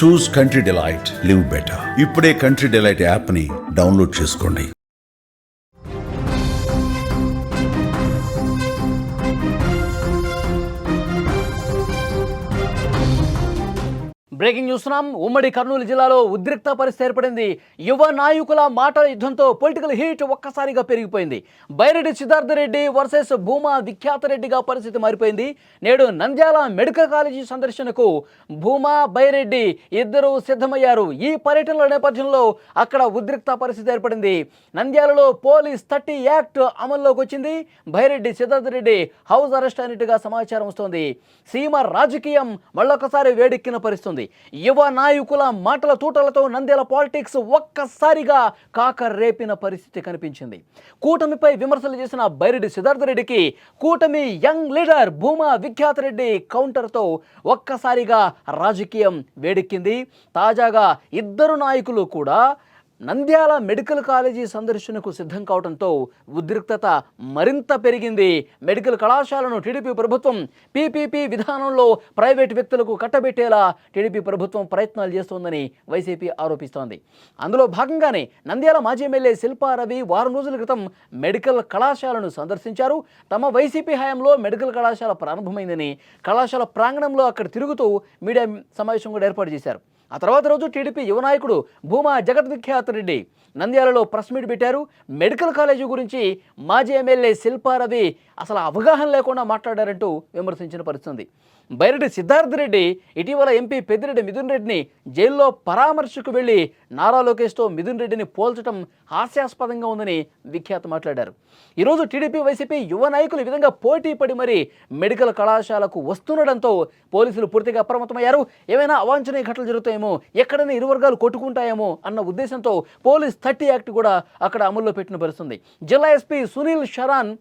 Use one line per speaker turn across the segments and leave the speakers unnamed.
చూస్ country delight, live better. ఇప్పుడే country delight app ని download చేసుకోండి.
బ్రేకింగ్ చూస్తున్నాం. ఉమ్మడి కర్నూలు జిల్లాలో ఉద్రిక్త పరిస్థితి ఏర్పడింది. యువ నాయకుల మాటల యుద్ధంతో పొలిటికల్ హీట్ ఒక్కసారిగా పెరిగిపోయింది. బైరెడ్డి సిద్ధార్థ రెడ్డి వర్సెస్ భూమా విఖ్యాత రెడ్డిగా పరిస్థితి మారిపోయింది. నేడు నంద్యాల మెడికల్ కాలేజీ సందర్శనకు భూమా బైరెడ్డి ఇద్దరు సిద్ధమయ్యారు. ఈ పర్యటనల నేపథ్యంలో అక్కడ ఉద్రిక్త పరిస్థితి ఏర్పడింది. నంద్యాలలో పోలీస్ 30 యాక్ట్ అమల్లోకి వచ్చింది. బైరెడ్డి సిద్ధార్థ రెడ్డి హౌస్ అరెస్ట్ అయినట్టుగా సమాచారం వస్తోంది. సీమ రాజకీయం మళ్ళొకసారి వేడెక్కిన పరిస్థితుంది. యువ నాయకుల మాటల తూటలతో నంద్యాల పాలిటిక్స్ ఒక్కసారిగా కాక రేపిన పరిస్థితి కనిపించింది. కూటమిపై విమర్శలు చేసిన బైరెడ్డి సిద్ధార్థ రెడ్డికి కూటమి యంగ్ లీడర్ భూమా విఖ్యాత రెడ్డి కౌంటర్తో ఒక్కసారిగా రాజకీయం వేడెక్కింది. తాజాగా ఇద్దరు నాయకులు కూడా నంద్యాల మెడికల్ కాలేజీ సందర్శనకు సిద్ధం కావడంతో ఉద్రిక్తత మరింత పెరిగింది. మెడికల్ కళాశాలను టీడీపీ ప్రభుత్వం పీపీపీ విధానంలో ప్రైవేటు వ్యక్తులకు కట్టబెట్టేలా టీడీపీ ప్రభుత్వం ప్రయత్నాలు చేస్తోందని వైసీపీ ఆరోపిస్తోంది. అందులో భాగంగానే నంద్యాల మాజీ ఎమ్మెల్యే శిల్పా రవి వారం రోజుల క్రితం మెడికల్ కళాశాలను సందర్శించారు. తమ వైసీపీ హయాంలో మెడికల్ కళాశాల ప్రారంభమైందని, కళాశాల ప్రాంగణంలో అక్కడ తిరుగుతూ మీడియా సమావేశం కూడా ఏర్పాటు చేశారు. ఆ తర్వాత రోజు టీడీపీ యువ నాయకుడు భూమా జగద్విఖ్యాత రెడ్డి నంద్యాలలో ప్రెస్ మీట్ పెట్టారు. మెడికల్ కాలేజీ గురించి మాజీ ఎమ్మెల్యే శిల్పా రవి అసలు అవగాహన లేకుండా మాట్లాడారంటూ విమర్శించిన పరిస్థితుంది. బైరెడ్డి సిద్ధార్థ రెడ్డి ఇటీవల ఎంపీ పెద్దిరెడ్డి మిథున్ రెడ్డిని జైల్లో పరామర్శకు వెళ్లి నారా లోకేష్తో మిథున్ రెడ్డిని పోల్చడం హాస్యాస్పదంగా ఉందని విఖ్యాత మాట్లాడారు. ఈరోజు టీడీపీ వైసీపీ యువ నాయకులు ఈ విధంగా పోటీ పడి మరీ మెడికల్ కళాశాలకు వస్తుండడంతో పోలీసులు పూర్తిగా అప్రమత్తమయ్యారు. ఏమైనా అవాంఛనీయ ఘటనలు జరుగుతాయేమో, ఎక్కడైనా ఇరు వర్గాలు కొట్టుకుంటాయేమో అన్న ఉద్దేశంతో పోలీస్ 30 యాక్ట్ కూడా అక్కడ అమల్లో పెట్టిన పరిస్థితుంది. జిల్లా ఎస్పీ సునీల్ షరాన్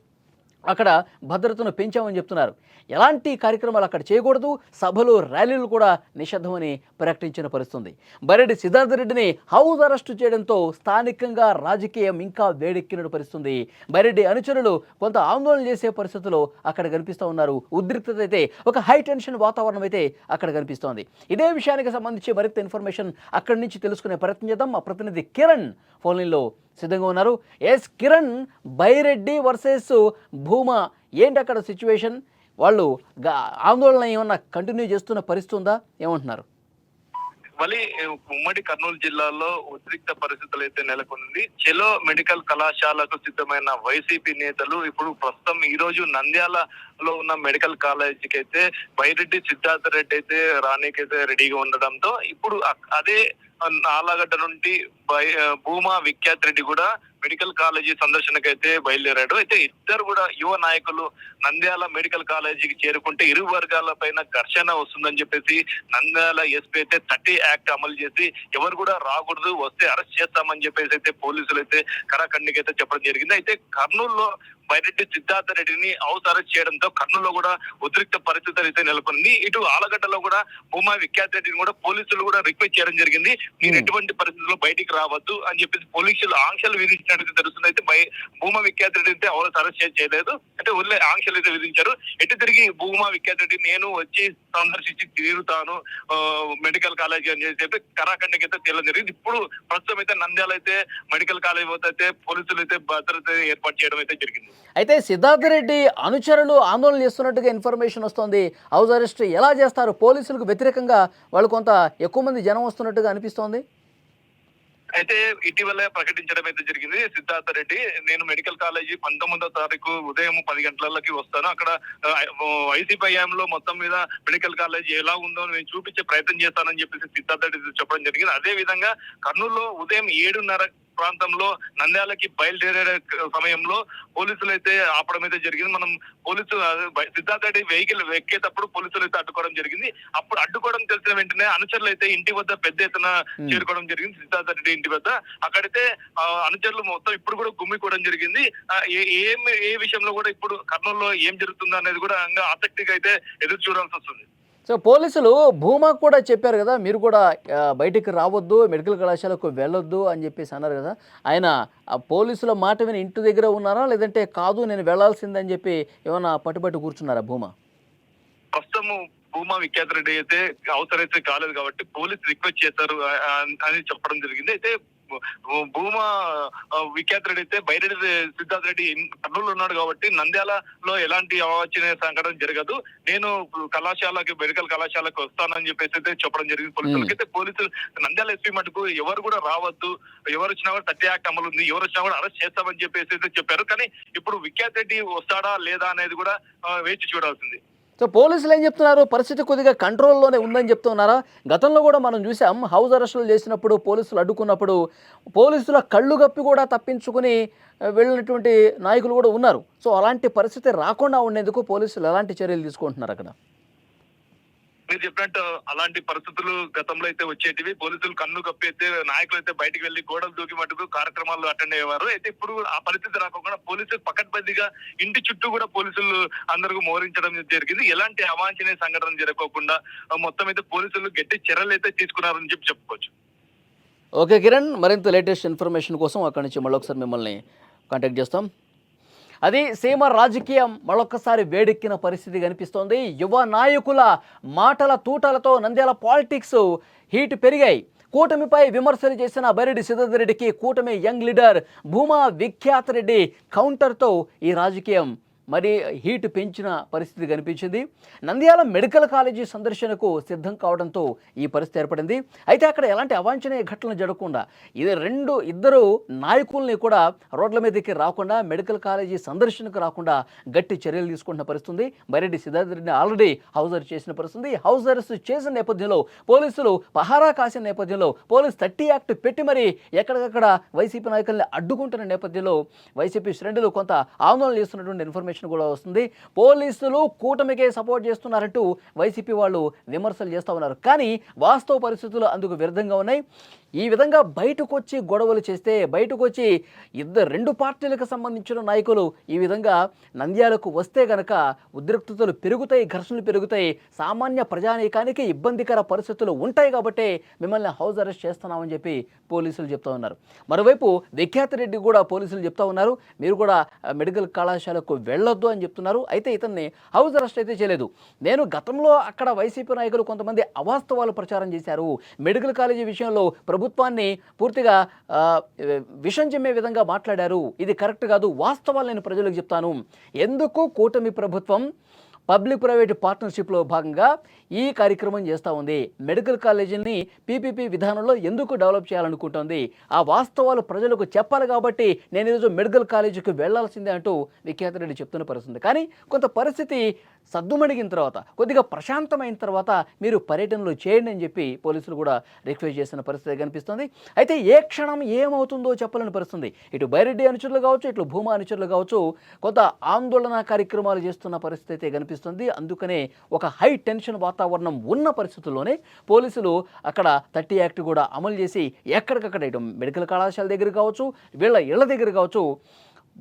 అక్కడ భద్రతను పెంచామని చెప్తున్నారు. ఎలాంటి కార్యక్రమాలు అక్కడ చేయకూడదు, సభలు ర్యాలీలు కూడా నిషిద్ధమని ప్రకటించిన పరిస్థితుంది. బైరెడ్డి సిద్ధార్థ రెడ్డిని హౌస్ అరెస్టు చేయడంతో స్థానికంగా రాజకీయం ఇంకా వేడెక్కిన పరిస్థితుంది. బైరెడ్డి అనుచరులు కొంత ఆందోళన చేసే పరిస్థితుల్లో అక్కడ కనిపిస్తూ ఉన్నారు. ఉద్రిక్తత అయితే, ఒక హై టెన్షన్ వాతావరణం అయితే అక్కడ కనిపిస్తోంది. ఇదే విషయానికి సంబంధించి మరింత ఇన్ఫర్మేషన్ అక్కడి నుంచి తెలుసుకునే ప్రయత్నం చేద్దాం. మా ప్రతినిధి కిరణ్ ఫోన్లైన్లో సిద్ధంగా ఉన్నారు. ఎస్ కిరణ్, బైరెడ్డి వర్సెస్ భూమా, ఏంటి అక్కడ సిచ్యువేషన్? వాళ్ళు ఆందోళన ఏమన్నా కంటిన్యూ చేస్తున్న పరిస్థితి ఉందా? ఏమంటున్నారు?
మళ్ళీ ఉమ్మడి కర్నూలు జిల్లాలో ఉద్రిక్త పరిస్థితులు అయితే నెలకొంది. చెలో మెడికల్ కళాశాలకు సిద్ధమైన వైసీపీ నేతలు ఇప్పుడు ప్రస్తుతం ఈ రోజు నంద్యాలలో ఉన్న మెడికల్ కాలేజీకి అయితే బైరెడ్డి సిద్ధార్థ రెడ్డి అయితే రానీకైతే రెడీగా ఉండడంతో ఇప్పుడు అదే ఆలగడ్డ నుండి భూమా విఖ్యాత్ రెడ్డి కూడా మెడికల్ కాలేజీ సందర్శనకైతే బయలుదేరాడు. అయితే ఇద్దరు కూడా యువ నాయకులు నంద్యాల మెడికల్ కాలేజీకి చేరుకుంటే ఇరు వర్గాల పైన ఘర్షణ వస్తుందని చెప్పేసి నంద్యాల ఎస్పీ అయితే 30 యాక్ట్ అమలు చేసి ఎవరు కూడా రాకూడదు, వస్తే అరెస్ట్ చేస్తామని చెప్పేసి అయితే పోలీసులు అయితే కరాఖండికి అయితే చెప్పడం జరిగింది. అయితే కర్నూలులో బైరెడ్డి సిద్ధార్థ రెడ్డిని హౌస్ అరెస్ట్ చేయడంతో కర్నూలులో కూడా ఉద్రిక్త పరిస్థితులు అయితే నెలకొంది. ఇటు ఆలగడ్డలో కూడా భూమా విఖ్యాత రెడ్డిని కూడా పోలీసులు కూడా రిక్వెస్ట్ చేయడం జరిగింది. మీరు ఎటువంటి పరిస్థితుల్లో బయటికి రావద్దు అని చెప్పేసి పోలీసులు ఆంక్షలు విధించినట్టు తెలుస్తుంది. అయితే భూమా విఖ్యాత రెడ్డి అయితే హౌస్ అరెస్ట్ చేయలేదు, అంటే ఒళ్ళే ఆంక్షలు అయితే విధించారు. ఎటు తిరిగి భూమా విఖ్యాత రెడ్డి నేను వచ్చి సందర్శించి తిరుగుతాను మెడికల్ కాలేజీ అని చెప్పి కరాఖండికి అయితే తేలడం జరిగింది. ఇప్పుడు ప్రస్తుతం అయితే నంద్యాల అయితే మెడికల్ కాలేజీ అయితే పోలీసులు అయితే భద్రత ఏర్పాటు చేయడం అయితే జరిగింది.
అయితే సిద్ధార్థ రెడ్డి అనుచరులు ఆందోళన చేస్తున్నట్టుగా ఇన్ఫర్మేషన్ వస్తోంది. హౌస్ అరెస్ట్ ఎలా చేస్తారు? పోలీసులకు వ్యతిరేకంగా వాళ్ళు కొంత ఎక్కువ మంది జనం వస్తున్నట్టుగా అనిపిస్తోంది.
అయితే ఇటీవలే ప్రకటించడం అయితే జరిగింది. సిద్ధార్థ రెడ్డి నేను మెడికల్ కాలేజీ 19వ తారీఖు ఉదయం 10 గంటలకి వస్తాను, అక్కడ వైసీపీ హయాంలో మొత్తం మీద మెడికల్ కాలేజీ ఎలా ఉందో నేను చూపించే ప్రయత్నం చేస్తానని చెప్పేసి సిద్ధార్థ రెడ్డి చెప్పడం జరిగింది. అదే విధంగా కర్నూలులో ఉదయం 7:30 ప్రాంతంలో నంద్యాలకి బయలుదేరే సమయంలో పోలీసులు అయితే ఆపడం అయితే జరిగింది. మనం పోలీసులు సిద్ధార్థ రెడ్డి వెహికల్ ఎక్కేటప్పుడు పోలీసులు అయితే అడ్డుకోవడం జరిగింది. అప్పుడు అడ్డుకోవడం తెలిసిన వెంటనే అనుచరులు అయితే ఇంటి వద్ద పెద్ద ఎత్తున చేరుకోవడం జరిగింది. సిద్ధార్థ రెడ్డి ఇంటి వద్ద అక్కడైతే అనుచరులు మొత్తం ఇప్పుడు కూడా గుమ్మికోవడం జరిగింది. ఏ విషయంలో కూడా ఇప్పుడు కర్నూలులో ఏం జరుగుతుందో అనేది కూడా ఆసక్తిగా అయితే ఎదురు చూడాల్సి వస్తుంది.
సో పోలీసులు భూమా కూడా చెప్పారు కదా, మీరు కూడా బయటికి రావద్దు, మెడికల్ కళాశాలకు వెళ్ళొద్దు అని చెప్పేసి అన్నారు కదా. ఆయన ఆ పోలీసుల మాట విని ఇంటి దగ్గర ఉన్నారా, లేదంటే కాదు నేను వెళ్లాల్సిందని చెప్పి ఏమన్నా పట్టుబట్టి కూర్చున్నారా భూమా?
ప్రస్తుతం భూమా విఖ్యాత రెడ్డి అయితే అవసరమైతే కాలేదు కాబట్టి పోలీసు రిక్వెస్ట్ చేశారు అని చెప్పడం జరిగింది. అయితే భూమా విఖ్యాత రెడ్డి అయితే బైరెడ్డి సిద్ధార్థ రెడ్డి కర్నూలు ఉన్నాడు కాబట్టి నంద్యాలలో ఎలాంటి అవాంఛనీయ సంఘటన జరగదు, నేను మెడికల్ కళాశాలకు వస్తానని చెప్పేసి అయితే చెప్పడం జరిగింది పోలీసులకి. అయితే పోలీసులు నంద్యాల ఎస్పీ మటుకు ఎవరు కూడా రావద్దు, ఎవరు వచ్చినా కూడా 30 యాక్ట్ అమలు ఉంది, ఎవరు వచ్చినా కూడా అరెస్ట్ చేస్తామని చెప్పేసి అయితే చెప్పారు. కానీ ఇప్పుడు విఖ్యాత రెడ్డి వస్తాడా లేదా అనేది కూడా వేచి చూడాల్సింది.
సో పోలీసులు ఏం చెప్తున్నారు? పరిస్థితి కొద్దిగా కంట్రోల్లోనే ఉందని చెప్తున్నారా? గతంలో కూడా మనం చూసాం, హౌస్ అరెస్టులు చేసినప్పుడు పోలీసులు అడ్డుకున్నప్పుడు పోలీసుల కళ్ళు గప్పి కూడా తప్పించుకుని వెళ్ళినటువంటి నాయకులు కూడా ఉన్నారు. సో అలాంటి పరిస్థితి రాకుండా ఉండేందుకు పోలీసులు ఎలాంటి చర్యలు తీసుకుంటున్నారు అక్కడ?
మీరు చెప్పినట్టు అలాంటి పరిస్థితులు గతంలో అయితే వచ్చేటివి. పోలీసులు కన్ను కప్పి అయితే నాయకులు అయితే బయటకు వెళ్లి గోడలు దూకి మటుకు కార్యక్రమాలు అటెండ్ అయ్యేవారు. అయితే ఇప్పుడు ఆ పరిస్థితి రాకుండా పోలీసులు పకడ్బందీగా ఇంటి చుట్టూ కూడా పోలీసులు అందరికీ మోహరించడం జరిగింది. ఎలాంటి అవాంఛనీయ సంఘటన జరగకుండా మొత్తం అయితే పోలీసులు గట్టి చర్యలు అయితే తీసుకున్నారని చెప్పుకోవచ్చు.
ఓకే కిరణ్, మరింత లేటెస్ట్ ఇన్ఫర్మేషన్ కోసం అక్కడి నుంచి మళ్ళొకసారి మిమ్మల్ని కాంటాక్ట్ చేస్తాం. అది సీమ రాజకీయం మరొకసారి వేడెక్కిన పరిస్థితి కనిపిస్తోంది. యువ నాయకుల మాటల తూటలతో నంద్యాల పాలిటిక్స్ హీట్ పెరిగాయి. కూటమిపై విమర్శలు చేసిన బైరెడ్డి సిద్ధార్థ రెడ్డికి కూటమి యంగ్ లీడర్ భూమా విఖ్యాత రెడ్డి కౌంటర్తో ఈ రాజకీయం మరి హీట్ పెంచిన పరిస్థితి కనిపించింది. నంద్యాల మెడికల్ కాలేజీ సందర్శనకు సిద్ధం కావడంతో ఈ పరిస్థితి ఏర్పడింది. అయితే అక్కడ ఎలాంటి అవాంఛనీయ ఘటనలు జరగకుండా ఇద్దరు నాయకుల్ని కూడా రోడ్ల మీదకి రాకుండా, మెడికల్ కాలేజీ సందర్శనకు రాకుండా గట్టి చర్యలు తీసుకుంటున్న పరిస్థితి. బైరెడ్డి సిద్ధార్థ రెడ్డిని ఆల్రెడీ హౌస్ అరెస్ట్ చేసిన పరిస్థితి. హౌస్ అరెస్ట్ చేసిన నేపథ్యంలో పోలీసులు పహారా కాసిన నేపథ్యంలో పోలీస్ 30 యాక్ట్ పెట్టి మరి ఎక్కడికక్కడ వైసీపీ నాయకుల్ని అడ్డుకుంటున్న నేపథ్యంలో వైసీపీ శ్రేణులు కొంత ఆందోళన చేస్తున్నటువంటి ఇన్ఫర్మేషన్ కూడా వస్తుంది. పోలీసులు కూటమికే సపోర్ట్ చేస్తున్నారంటూ వైసీపీ వాళ్ళు విమర్శలు చేస్తూ ఉన్నారు. కానీ వాస్తవ పరిస్థితులు అందుకు విరుద్ధంగా ఉన్నాయి. ఈ విధంగా బయటకు వచ్చి గొడవలు చేస్తే, బయటకు వచ్చి రెండు పార్టీలకు సంబంధించిన నాయకులు ఈ విధంగా నంద్యాలకు వస్తే గనక ఉద్రిక్తతలు పెరుగుతాయి, ఘర్షణలు పెరుగుతాయి, సామాన్య ప్రజానీకానికి ఇబ్బందికర పరిస్థితులు ఉంటాయి. కాబట్టి మిమ్మల్ని హౌస్ అరెస్ట్ చేస్తున్నామని చెప్పి పోలీసులు చెప్తా ఉన్నారు. మరోవైపు విఖ్యాత రెడ్డి కూడా పోలీసులు చెప్తా ఉన్నారు, మీరు కూడా మెడికల్ కళాశాలకు వెళ్ళొద్దు అని చెప్తున్నారు. అయితే ఇతన్ని హౌస్ అరెస్ట్ అయితే చేయలేదు. నేను గతంలో అక్కడ వైసీపీ నాయకులు కొంతమంది అవాస్తవాలు ప్రచారం చేశారు, మెడికల్ కాలేజీ విషయంలో ప్రభుత్వాన్ని పూర్తిగా విషం చెమ్మే విధంగా మాట్లాడారు, ఇది కరెక్ట్ కాదు, వాస్తవాలు నేను ప్రజలకు చెప్తాను. ఎందుకు కూటమి ప్రభుత్వం పబ్లిక్ ప్రైవేట్ పార్ట్నర్షిప్లో భాగంగా ఈ కార్యక్రమం చేస్తూ ఉంది, మెడికల్ కాలేజీని పీపీపీ విధానంలో ఎందుకు డెవలప్ చేయాలనుకుంటుంది, ఆ వాస్తవాలు ప్రజలకు చెప్పాలి కాబట్టి నేను ఈరోజు మెడికల్ కాలేజీకి వెళ్లాల్సిందే అంటూ విఖ్యాత రెడ్డి చెప్తున్న పరిస్థితి. కానీ కొంత పరిస్థితి సద్దుమణిగిన తర్వాత, కొద్దిగా ప్రశాంతమైన తర్వాత మీరు పర్యటనలు చేయండి అని చెప్పి పోలీసులు కూడా రిక్వెస్ట్ చేసిన పరిస్థితి కనిపిస్తుంది. అయితే ఏ క్షణం ఏమవుతుందో చెప్పలేని పరిస్థితి. ఇటు బైరెడ్డి అనుచరులు కావచ్చు, ఇటు భూమా అనుచరులు కావచ్చు, కొంత ఆందోళన కార్యక్రమాలు చేస్తున్న పరిస్థితి అయితే కనిపిస్తుంది. అందుకనే ఒక హై టెన్షన్ వాతావరణం ఉన్న పరిస్థితుల్లోనే పోలీసులు అక్కడ 30 యాక్ట్ కూడా అమలు చేసి ఎక్కడికక్కడ ఇటు మెడికల్ కళాశాల దగ్గర కావచ్చు, వీళ్ళ ఇళ్ల దగ్గర కావచ్చు,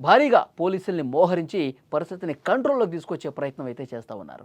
భారీగా పోలీసుల్ని మోహరించి పరిస్థితిని కంట్రోల్లోకి తీసుకొచ్చే ప్రయత్నం అయితే చేస్తూ ఉన్నారు.